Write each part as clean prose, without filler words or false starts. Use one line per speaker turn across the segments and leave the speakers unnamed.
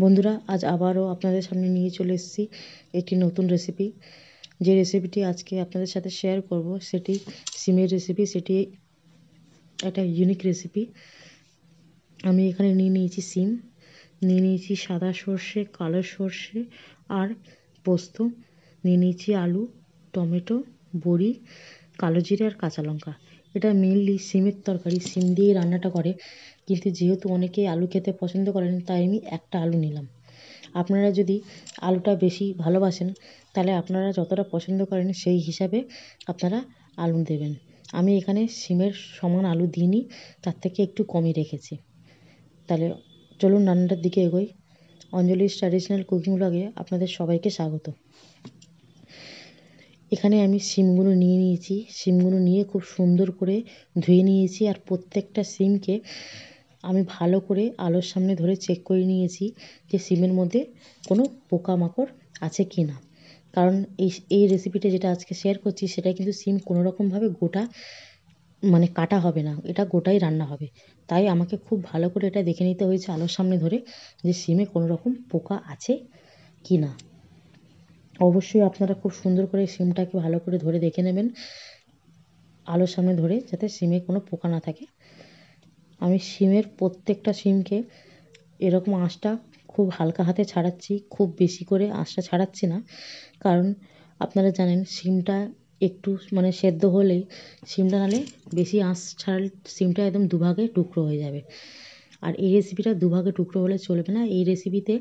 বন্ধুরা, আজ আবারও আপনাদের সামনে নিয়ে চলে এসেছি একটি নতুন রেসিপি। যে রেসিপিটি আজকে আপনাদের সাথে শেয়ার করব সেটি সিমের রেসিপি। সেটি একটা ইউনিক রেসিপি। আমি এখানে নিয়ে নিয়েছি সিম, নিয়ে নিয়েছি সাদা সর্ষে, কালো সর্ষে আর পোস্ত, নিয়ে নিয়েছি আলু, টমেটো, বড়ি, কালো জিরে আর কাঁচা লঙ্কা। এটা মেনলি সিমের তরকারি, সিম দিয়েই রান্নাটা করে, কিন্তু যেহেতু অনেকেই আলু খেতে পছন্দ করেন তাই আমি একটা আলু নিলাম। আপনারা যদি আলুটা বেশি ভালোবাসেন তাহলে আপনারা যতটা পছন্দ করেন সেই হিসাবে আপনারা আলু দেবেন। আমি এখানে সিমের সমান আলু দিইনি, তার থেকে একটু কমই রেখেছি। তাহলে চলুন রান্নাটার দিকে এগোই। অঞ্জলিস ট্র্যাডিশনাল কুকিং ব্লগে আপনাদের সবাইকে স্বাগত। এখানে আমি সিমগুলো নিয়ে নিয়েছি। সিমগুলো নিয়ে খুব সুন্দর করে ধুয়ে নিয়েছি, আর প্রত্যেকটা সিমকে আমি ভালো করে আলোর সামনে ধরে চেক করে নিয়েছি যে সিমের মধ্যে কোনো পোকামাকড় আছে কি না। কারণ এই রেসিপিটা যেটা আজকে শেয়ার করছি সেটা কিন্তু সিম কোনো রকমভাবে গোটা কাটা হবে না, এটা গোটাই রান্না হবে। তাই আমাকে খুব ভালো করে এটা দেখে নিতে হয়েছে আলোর সামনে ধরে যে সিমে কোনো রকম পোকা আছে কি না। অবশ্যই আপনারা খুব সুন্দর করে সিমটাকে ভালো করে ধরে দেখে নেবেন আলোর সামনে ধরে, যাতে সিমে কোনো পোকা না থাকে। আমি সিমের প্রত্যেকটা সিমকে এরকম আঁচটা খুব হালকা হাতে ছাড়াচ্ছি, খুব বেশি করে আঁচটা ছাড়াচ্ছি না। কারণ আপনারা জানেন সিমটা একটু সেদ্ধ হলেই সিমটা নাহলে বেশি আঁচ ছাড়ালে সিমটা একদম দুভাগে টুকরো হয়ে যাবে। আর এই রেসিপিটা দুভাগে টুকরো হলে চলবে না। এই রেসিপিতে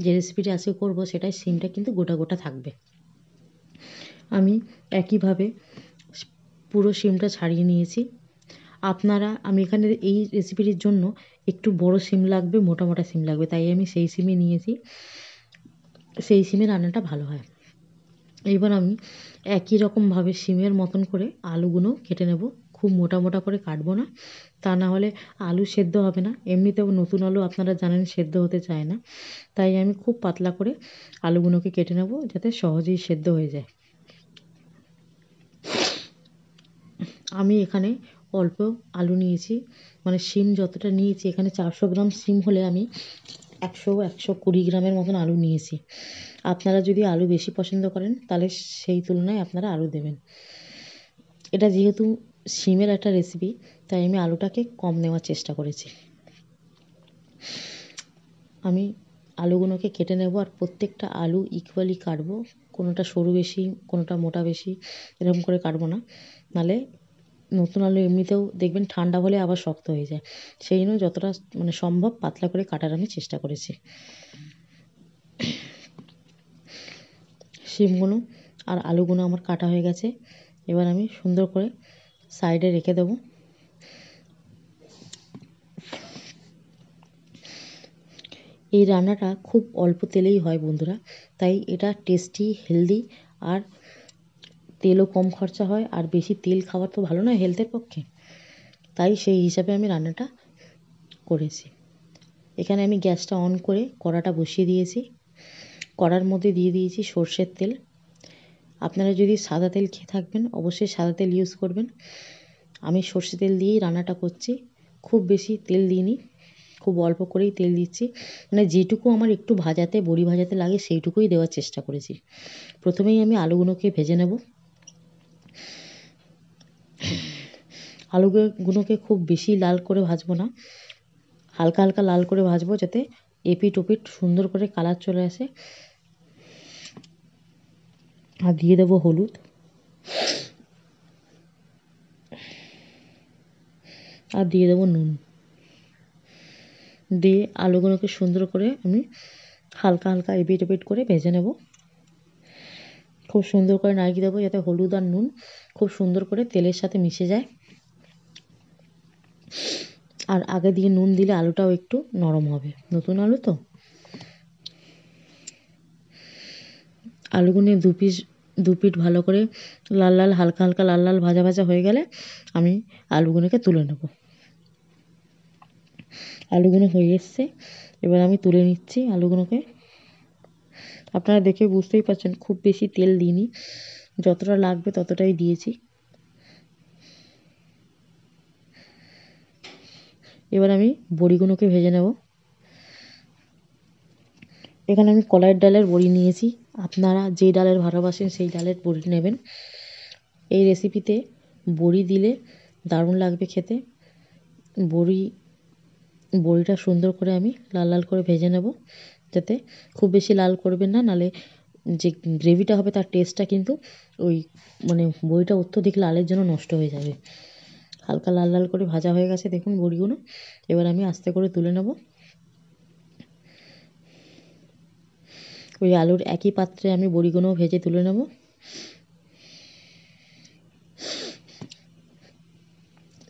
যে রেসিপিটা আজকে করব সেটাই সিমটা কিন্তু গোটা গোটা থাকবে। আমি একইভাবে পুরো সিমটা ছাড়িয়ে নিয়েছি। আমি এখানে এই রেসিপিটির জন্য একটু বড় সিম লাগবে, মোটা মোটা সিম লাগবে, তাই আমি সেই সিমই নিয়েছি। সেই সিমে রান্নাটা ভালো হয়। এবার আমি একই রকমভাবে সিমের মতন করে আলুগুলো কেটে নেব। খুব মোটা মোটা করে কাটবো না, তা না হলে আলু সেদ্ধ হবে না। এমনিতেও নতুন আলু আপনারা জানেন সেদ্ধ হতে চায় না, তাই আমি খুব পাতলা করে আলুগুলোকে কেটে নেব যাতে সহজেই সেদ্ধ হয়ে যায়। আমি এখানে অল্প আলু নিয়েছি, সিম যতটা নিয়েছি, এখানে 400 গ্রাম সিম হলে আমি 100-120 গ্রামের মতন আলু নিয়েছি। আপনারা যদি আলু বেশি পছন্দ করেন তাহলে সেই তুলনায় আপনারা আলু দেবেন। এটা যেহেতু সিমের একটা রেসিপি তাই আমি আলুটাকে কম নেওয়ার চেষ্টা করেছি। আমি আলুগুলোকে কেটে নেব, আর প্রত্যেকটা আলু ইকুয়ালি কাটবো। কোনোটা সরু বেশি, কোনোটা মোটা বেশি, এরকম করে কাটবো না। নাহলে নতুন আলু এমনিতেও দেখবেন ঠান্ডা হলে আবার শক্ত হয়ে যায়। সেই জন্য যতটা সম্ভব পাতলা করে কাটার আমি চেষ্টা করেছি। শিমগুলো আর আলুগুলো আমার কাটা হয়ে গেছে। এবার আমি সুন্দর করে সাইডে রেখে দেবো। এই রান্নাটা খুব অল্প তেলেই হয় বন্ধুরা, তাই এটা টেস্টি, হেলদি, আর তেলও কম খরচা হয়। আর বেশি তেল খাবার তো ভালো নয় হেলথের পক্ষে, তাই সেই হিসাবে আমি রান্নাটা করেছি। এখানে আমি গ্যাসটা অন করে কড়াটা বসিয়ে দিয়েছি। কড়ার মধ্যে দিয়ে দিয়েছি সর্ষের তেল। আপনারা যদি সাদা তেল খেয়ে থাকবেন অবশ্যই সাদা তেল ইউজ করবেন। আমি সর্ষে তেল দিয়েই রান্নাটা করছি, খুব বেশি তেল দিইনি, খুব অল্প করেই তেল দিচ্ছি। যেটুকু আমার একটু ভাজাতে, বড়ি ভাজাতে লাগে সেইটুকুই দেওয়ার চেষ্টা করেছি। প্রথমেই আমি আলুগুলোকে ভেজে নেব। আলুগুলোকে খুব বেশি লাল করে ভাজবো না, হালকা হালকা লাল করে ভাজবো, যাতে এপিট ওপিট সুন্দর করে কালার চলে আসে। আর দিয়ে দেবো হলুদ, আর দিয়ে দেবো নুন। দিয়ে আলুগুলোকে সুন্দর করে আমি হালকা হালকা এপিট ওপিট করে ভেজে নেব। খুব সুন্দর করে নাড়িয়ে দেবো যাতে হলুদ আর নুন খুব সুন্দর করে তেলের সাথে মিশে যায়। আর আগে দিয়ে নুন দিলে আলুটাও একটু নরম হবে, নতুন আলু তো। আলুগুলো দু পিঠ ভালো করে লাল লাল, হালকা হালকা লাল লাল ভাজা ভাজা হয়ে গেলে আমি আলুগুলোকে তুলে নেব। আলুগুলো হয়ে এসছে, এবার আমি তুলে নিচ্ছি আলুগুলোকে। আপনারা দেখে বুঝতেই পারছেন খুব বেশি তেল দিইনি, যতটা লাগবে ততটাই দিয়েছি। এবার আমি বড়িগুলোকে ভেজে নেব। এখানে আমি কলাইয়ের ডালের বড়ি নিয়েছি। আপনারা যেই ডালের ভালোবাসেন সেই ডালের বড়ি নেবেন। এই রেসিপিতে বড়ি দিলে দারুণ লাগবে খেতে। বড়িটা সুন্দর করে আমি লাল লাল করে ভেজে নেব, যাতে খুব বেশি লাল করবেন না, নাহলে যে গ্রেভিটা হবে তার টেস্টটা কিন্তু ওই মানে বড়িটা অত্যধিক লালের জন্য নষ্ট হয়ে যাবে। হালকা লাল লাল করে ভাজা হয়ে গেছে দেখুন বড়িগুলো। এবার আমি আস্তে করে তুলে নেব। ওই আলুর একই পাত্রে আমি বড়িগুলোও ভেজে তুলে নেব।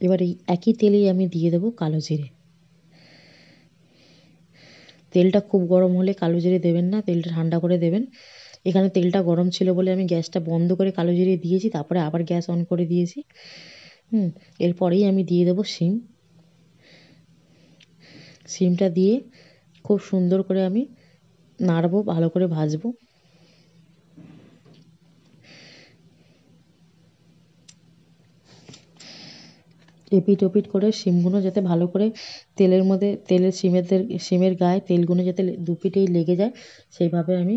এবার এই একই তেলেই আমি দিয়ে দেবো কালো জিরে। তেলটা খুব গরম হলে কালো জিরে দেবেন না, তেলটা ঠান্ডা করে দেবেন। এখানে তেলটা গরম ছিল বলে আমি গ্যাসটা বন্ধ করে কালো জিরে দিয়েছি, তারপরে আবার গ্যাস অন করে দিয়েছি। এরপরেই আমি দিয়ে দেবো শিম। শিমটা দিয়ে খুব সুন্দর করে আমি নাড়বো, ভালো করে ভাজবো। এপিট ওপিট করে শিমগুলো যাতে ভালো করে তেলের মধ্যে শিমের গায়ে তেলগুলো যাতে দুপিটেই লেগে যায়, সেইভাবে আমি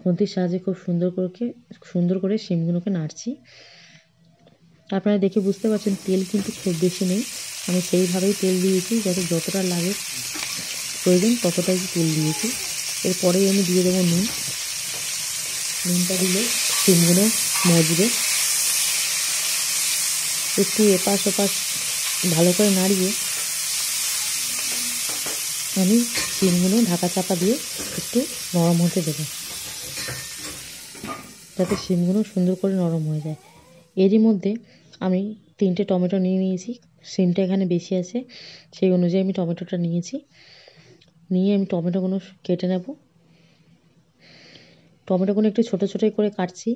খুন্তির সাহায্যে খুব সুন্দর করে শিমগুলোকে নাড়ছি। আপনারা দেখে বুঝতে পারছেন তেল কিন্তু খুব বেশি নেই, আমি সেইভাবেই তেল দিয়েছি, যাতে যতটা লাগে প্রয়োজন ততটাই তেল দিয়েছি। এরপরেই আমি দিয়ে দেবো নুন। নুনটা দিলে শিমগুলো মজবে। একটু এপাশ ওপাশ ভালো করে নাড়িয়ে আমি শিমগুলো ঢাকা চাপা দিয়ে একটু নরম হতে দেবো, যাতে শিমগুলো সুন্দর করে নরম হয়ে যায়। এরই মধ্যে আমি 3টে টমেটো নিয়ে নিয়েছি। শিমটা এখানে বেশি আছে, সেই অনুযায়ী আমি টমেটোটা নিয়েছি। নিয়ে আমি টমেটোগুলো কেটে নেব। টমেটোগুলো একটু ছোটো ছোটোই করে কাটছি,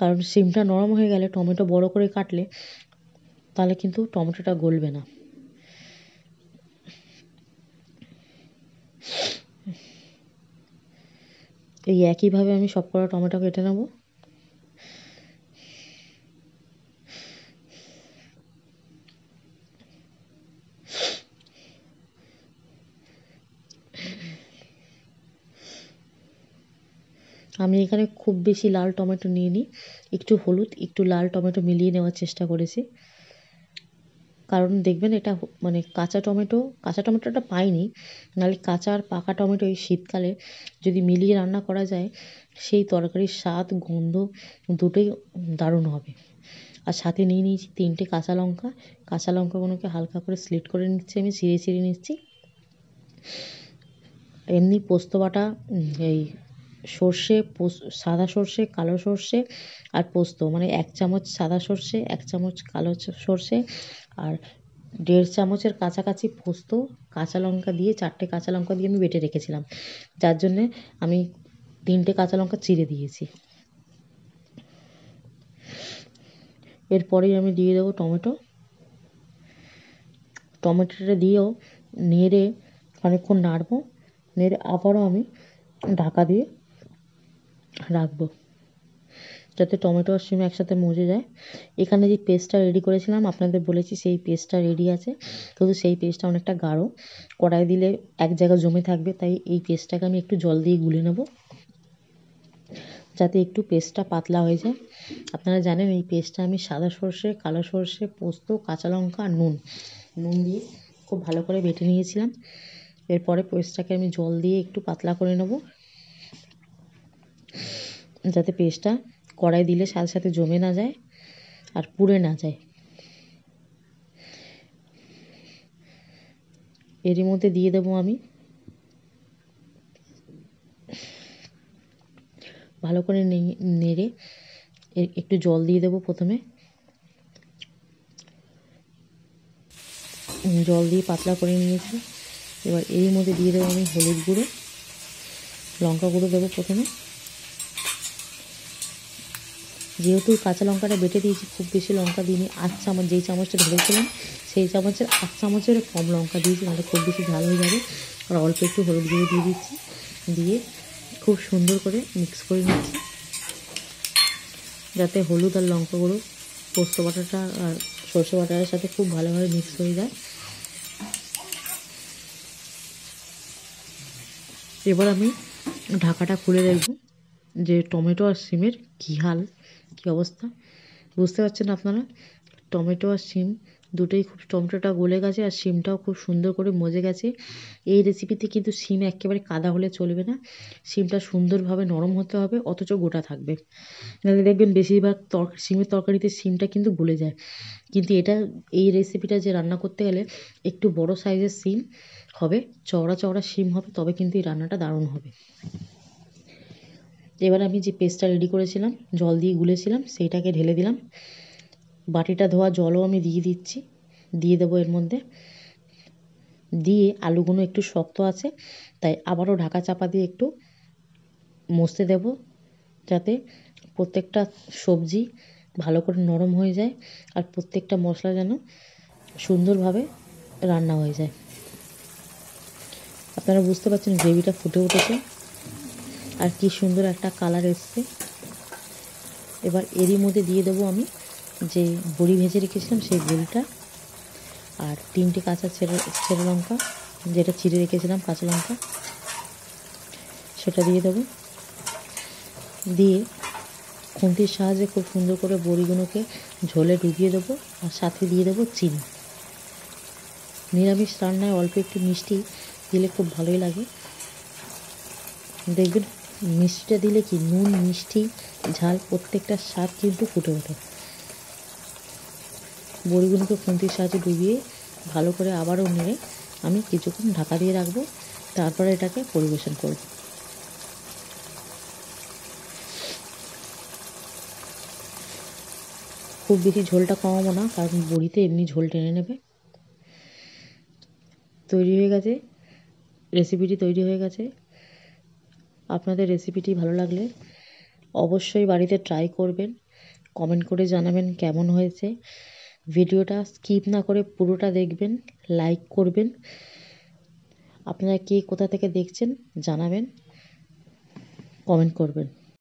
কারণ শিমটা নরম হয়ে গেলে টমেটো বড় করে কাটলে তাহলে কিন্তু টমেটোটা গলবে না। এই একইভাবে আমি সবকটা টমেটো কেটে নেব। আমি এখানে খুব বেশি লাল টমেটো নিইনি, একটু হলুদ একটু লাল টমেটো মিলিয়ে নেওয়ার চেষ্টা করেছি। কারণ দেখবেন এটা মানে কাঁচা টমেটোটা পাইনি, নাহলে কাঁচা আর পাকা টমেটো এই শীতকালে যদি মিলিয়ে রান্না করা যায়, সেই তরকারির স্বাদ গন্ধ দুটোই দারুণ হবে। আর সাথে নিয়ে নিয়েছি 3টে কাঁচা লঙ্কা। কাঁচা লঙ্কাগুলোকে হালকা করে স্লিট করে নিচ্ছি, আমি ছিঁড়ে নিচ্ছি। এমনি পোস্ত বাটা এই সাদা সর্ষে, কালো সর্ষে আর পোস্ত, মানে 1 চামচ সাদা সর্ষে, 1 চামচ কালো সর্ষে আর 1.5 চামচের কাছাকাছি পোস্ত, কাঁচা লঙ্কা দিয়ে 4টে কাঁচা লঙ্কা দিয়ে আমি বেটে রেখেছিলাম, যার জন্যে আমি 3টে কাঁচা লঙ্কা চিড়ে দিয়েছি। এরপরেই আমি দিয়ে দেবো টমেটোটা দিয়েও নেড়ে অনেকক্ষণ নাড়বো। নেড়ে আবারও আমি ঢাকা দিয়ে রাখবো, যাতে টমেটো আর শিম একসাথে মজে যায়। এখানে যে পেস্টটা রেডি করেছিলাম আপনাদের বলেছি, সেই পেস্টটা রেডি আছে, কিন্তু সেই পেস্টটা অনেকটা গাঢ়, কড়াই দিলে এক জায়গায় জমে থাকবে, তাই এই পেস্টটাকে আমি একটু জল দিয়ে গুলে নেব, যাতে একটু পেস্টটা পাতলা হয়ে যায়। আপনারা জানেন এই পেস্টটা আমি সাদা সর্ষে, কালো সর্ষে, পোস্ত, কাঁচা লঙ্কা আর নুন দিয়ে খুব ভালো করে বেটে নিয়েছিলাম। এরপরে পেস্টটাকে আমি জল দিয়ে একটু পাতলা করে নেব, যাতে পেস্টটা কড়াই দিলে সাথে সাথে জমে না যায় আর পুড়ে না যায়। এরই মধ্যে দিয়ে দেবো আমি ভালো করে নেড়ে একটু জল দিয়ে দেবো। প্রথমে জল দিয়ে পাতলা করে নিয়েছি। এবার এর মধ্যে দিয়ে দেবো আমি হলুদ গুঁড়ো, লঙ্কা গুঁড়ো দেবো প্রথমে। যেহেতু কাঁচা লঙ্কাটা বেটে দিয়েছি, খুব বেশি লঙ্কা দিইনি, 8 চামচ, যেই চামচটা ধরেছিলাম সেই চামচের 8 চামচের কম লঙ্কা দিয়েছি, নাহলে খুব বেশি ঝাল হয়ে যাবে। আর অল্প একটু হলুদ গুঁড়ো দিয়ে দিচ্ছি, দিয়ে খুব সুন্দর করে মিক্স করে নিচ্ছি, যাতে হলুদ আর লঙ্কা গুঁড়ো পোস্ত বাটাটা আর সর্ষে বাটার সাথে খুব ভালোভাবে মিক্স হয়ে যায়। এবার আমি ঢাকাটা খুলে দেখব যে টমেটো আর সিমের কী হাল, কী অবস্থা। বুঝতে পারছেন আপনারা, টমেটো আর শিম দুটোই খুব, টমেটোটা গলে গেছে আর শিমটাও খুব সুন্দর করে মজে গেছে। এই রেসিপিতে কিন্তু শিম একেবারে কাদা হলে চলবে না, শিমটা সুন্দরভাবে নরম হতে হবে, অথচ গোটা থাকবে। নাহলে দেখবেন বেশিরভাগ শিমের তরকারিতে শিমটা কিন্তু গলে যায়। কিন্তু এই রেসিপিটা যে রান্না করতে গেলে একটু বড় সাইজের শিম হবে, চওড়া চওড়া শিম হবে, তবে কিন্তু এই রান্নাটা দারুণ হবে। এবার আমি যে পেস্টটা রেডি করেছিলাম, জল দিয়ে গুলেছিলাম, সেইটাকে ঢেলে দিলাম। বাটিটা ধোয়া জলও আমি দিয়ে দিচ্ছি, দিয়ে দেবো এর মধ্যে। দিয়ে আলুগুলো একটু শক্ত আছে, তাই আবারও ঢাকা চাপা দিয়ে একটু মশতে দেব, যাতে প্রত্যেকটা সবজি ভালো করে নরম হয়ে যায় আর প্রত্যেকটা মশলা যেন সুন্দরভাবে রান্না হয়ে যায়। আপনারা বুঝতে পারছেন গ্রেভিটা ফুটে উঠেছে আর কি সুন্দর একটা কালার এসছে। এবার এরই মধ্যে দিয়ে দেবো আমি যে বড়ি ভেজে রেখেছিলাম সেই বড়িটা, আর 3টে কাঁচা ছেঁড়া লঙ্কা, যেটা চিড়ে রেখেছিলাম কাঁচা লঙ্কা, সেটা দিয়ে দেবো। দিয়ে খুন্তির সাহায্যে খুব সুন্দর করে বড়িগুলোকে ঝোলে ডুবিয়ে দেবো, আর সাথে দিয়ে দেবো চিনি। নিরামিষ রান্নায় অল্প একটু মিষ্টি দিলে খুব ভালোই লাগে। দেখবেন মিষ্টিটা দিলে কি নুন, মিষ্টি, ঝাল প্রত্যেকটা স্বাদ কিন্তু ফুটে ওঠে। বড়িগুলোকে খুন্তির সাহায্যে ডুবিয়ে ভালো করে আবারও নেড়ে আমি কিছুক্ষণ ঢাকা দিয়ে রাখবো, তারপরে এটাকে পরিবেশন করব। খুব বেশি ঝোলটা কমাবো না, কারণ বড়িতে এমনি ঝোল টেনে নেবে। তৈরি হয়ে গেছে, রেসিপিটি তৈরি হয়ে গেছে। আপনাদের রেসিপিটি ভালো লাগলে অবশ্যই বাড়িতে ট্রাই করবেন, কমেন্ট করে জানাবেন কেমন হয়েছে। ভিডিওটা স্কিপ না করে পুরোটা দেখবেন, লাইক করবেন। আপনারা কে কোথা থেকে দেখছেন জানাবেন, কমেন্ট করবেন।